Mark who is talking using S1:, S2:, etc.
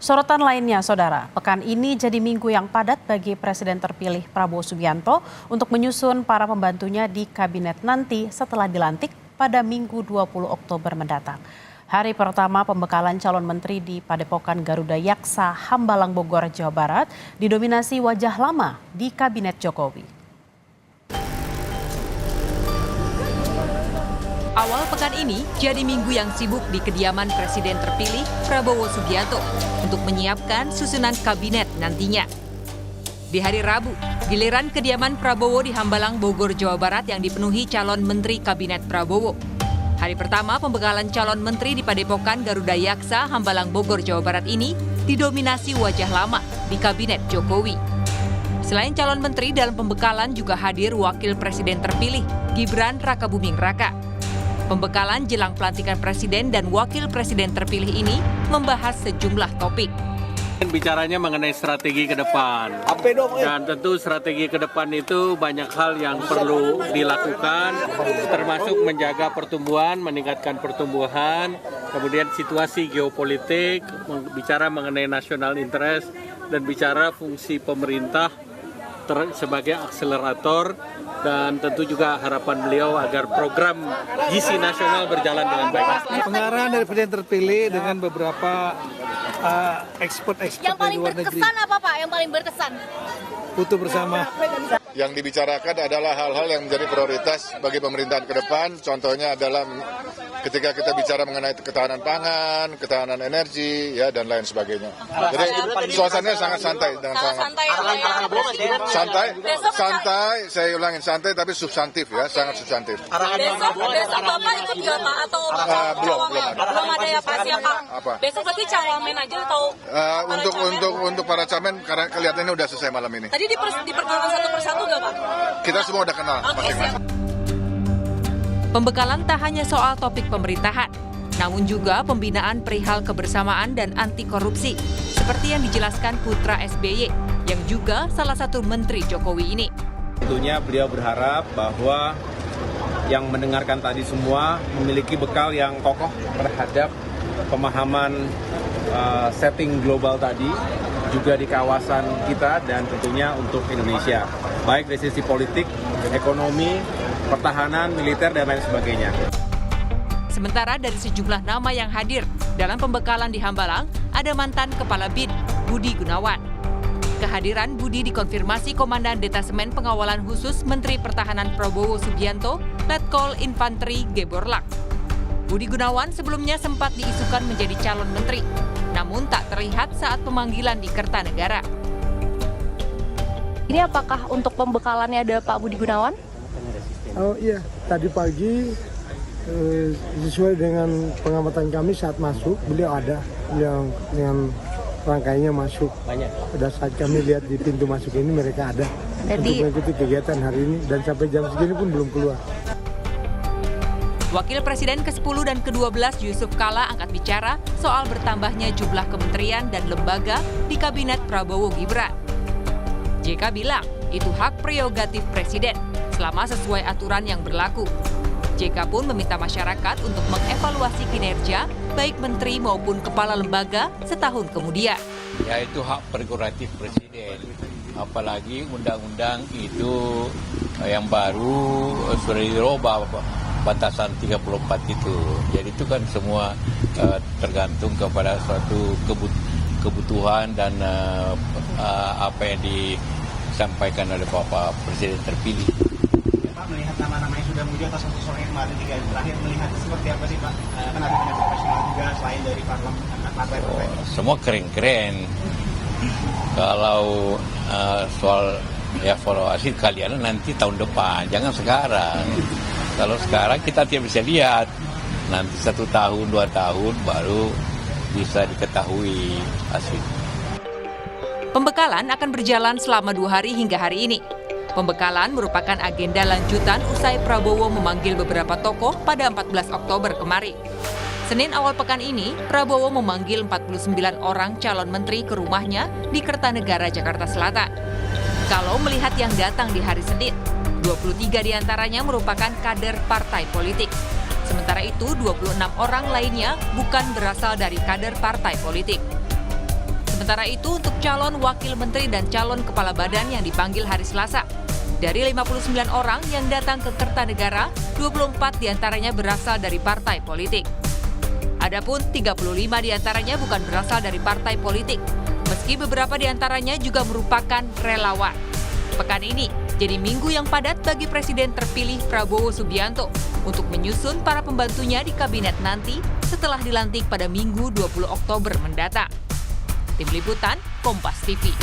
S1: Sorotan lainnya, Saudara, pekan ini jadi minggu yang padat bagi Presiden terpilih Prabowo Subianto untuk menyusun para pembantunya di kabinet nanti setelah dilantik pada Minggu 20 Oktober mendatang. Hari pertama pembekalan calon menteri di Padepokan Garuda Yaksa, Hambalang, Bogor, Jawa Barat didominasi wajah lama di kabinet Jokowi.
S2: Awal pekan ini jadi minggu yang sibuk di kediaman Presiden terpilih Prabowo Subianto untuk menyiapkan susunan kabinet nantinya. Di hari Rabu, giliran kediaman Prabowo di Hambalang, Bogor, Jawa Barat yang dipenuhi calon menteri kabinet Prabowo. Hari pertama pembekalan calon menteri di Padepokan Garuda Yaksa, Hambalang, Bogor, Jawa Barat ini didominasi wajah lama di kabinet Jokowi. Selain calon menteri, dalam pembekalan juga hadir Wakil Presiden terpilih Gibran Rakabuming Raka. Pembekalan jelang pelantikan Presiden dan Wakil Presiden terpilih ini membahas sejumlah topik.
S3: Bicaranya mengenai strategi ke depan. Dan tentu strategi ke depan itu banyak hal yang perlu dilakukan, termasuk menjaga pertumbuhan, meningkatkan pertumbuhan, kemudian situasi geopolitik, bicara mengenai national interest, dan bicara fungsi pemerintah sebagai akselerator, dan tentu juga harapan beliau agar program gizi nasional berjalan dengan baik.
S4: Pengarahan dari Presiden terpilih dengan beberapa ekspor-ekspor dari luar negeri.
S5: Yang paling berkesan apa Pak? Yang paling berkesan?
S4: Butuh bersama.
S6: Yang dibicarakan adalah hal-hal yang menjadi prioritas bagi pemerintahan ke depan. Contohnya adalah ketika kita bicara mengenai ketahanan pangan, ketahanan energi, ya dan lain sebagainya. Jadi suasananya sangat santai dan santai. Saya ulangin santai tapi substantif ya, sangat substantif.
S5: Besok Bapak ikut nggak Pak atau
S6: belum
S5: ada ya Pak siapa?
S6: Apa?
S5: Besok berarti cawamen aja atau?
S6: Untuk para camen karena kelihatannya udah selesai malam ini.
S5: Tadi diperkenalkan satu persatu nggak Pak?
S6: Kita semua udah kenal masing-masing.
S2: Pembekalan tak hanya soal topik pemerintahan, namun juga pembinaan perihal kebersamaan dan anti korupsi, seperti yang dijelaskan putra SBY, yang juga salah satu menteri Jokowi ini.
S7: Tentunya beliau berharap bahwa yang mendengarkan tadi semua memiliki bekal yang kokoh terhadap pemahaman setting global tadi, juga di kawasan kita dan tentunya untuk Indonesia, baik dari sisi politik, ekonomi, pertahanan, militer, dan lain sebagainya.
S2: Sementara dari sejumlah nama yang hadir dalam pembekalan di Hambalang, ada mantan Kepala BIN, Budi Gunawan. Kehadiran Budi dikonfirmasi Komandan Detasemen Pengawalan Khusus Menteri Pertahanan Prabowo Subianto, Letkol Infanteri Geborlak. Budi Gunawan sebelumnya sempat diisukan menjadi calon menteri, namun tak terlihat saat pemanggilan di Kertanegara.
S8: Ini apakah untuk pembekalannya ada Pak Budi Gunawan?
S4: Oh iya, tadi pagi sesuai dengan pengamatan kami saat masuk, beliau ada yang dengan rangkainya masuk. Pada saat kami lihat di pintu masuk ini mereka ada untuk mengikuti kegiatan hari ini dan sampai jam segini pun belum keluar.
S2: Wakil Presiden ke-10 dan ke-12 Yusuf Kala angkat bicara soal bertambahnya jumlah kementerian dan lembaga di Kabinet Prabowo Gibran. JK bilang itu hak prerogatif Presiden selama sesuai aturan yang berlaku. JK pun meminta masyarakat untuk mengevaluasi kinerja baik menteri maupun kepala lembaga setahun kemudian.
S9: Ya itu hak prerogatif Presiden. Apalagi undang-undang itu yang baru sudah dirubah batasan 34 itu. Jadi itu kan semua tergantung kepada suatu kebutuhan dan apa yang disampaikan oleh Bapak Presiden terpilih.
S10: Pak, melihat nama-nama yang sudah muncul atas sosok yang kemarin 3 hari terakhir, melihat seperti apa sih Pak? Kan ada kabinet profesional juga selain dari partai-partai.
S9: Semua keren-keren. Kalau soal evaluasi kalian nanti tahun depan, jangan sekarang. Kalau sekarang kita tidak bisa lihat, nanti 1 tahun, 2 tahun baru bisa diketahui hasil.
S2: Pembekalan akan berjalan selama 2 hari hingga hari ini. Pembekalan merupakan agenda lanjutan usai Prabowo memanggil beberapa tokoh pada 14 Oktober kemarin. Senin awal pekan ini, Prabowo memanggil 49 orang calon menteri ke rumahnya di Kertanegara, Jakarta Selatan. Kalau melihat yang datang di hari Senin, 23 diantaranya merupakan kader partai politik. Sementara itu, 26 orang lainnya bukan berasal dari kader partai politik. Sementara itu untuk calon wakil menteri dan calon kepala badan yang dipanggil hari Selasa. Dari 59 orang yang datang ke Kertanegara, 24 diantaranya berasal dari partai politik. Adapun 35 diantaranya bukan berasal dari partai politik, meski beberapa diantaranya juga merupakan relawan. Pekan ini jadi minggu yang padat bagi Presiden terpilih Prabowo Subianto untuk menyusun para pembantunya di kabinet nanti setelah dilantik pada Minggu 20 Oktober mendatang. Tim Liputan, Kompas TV.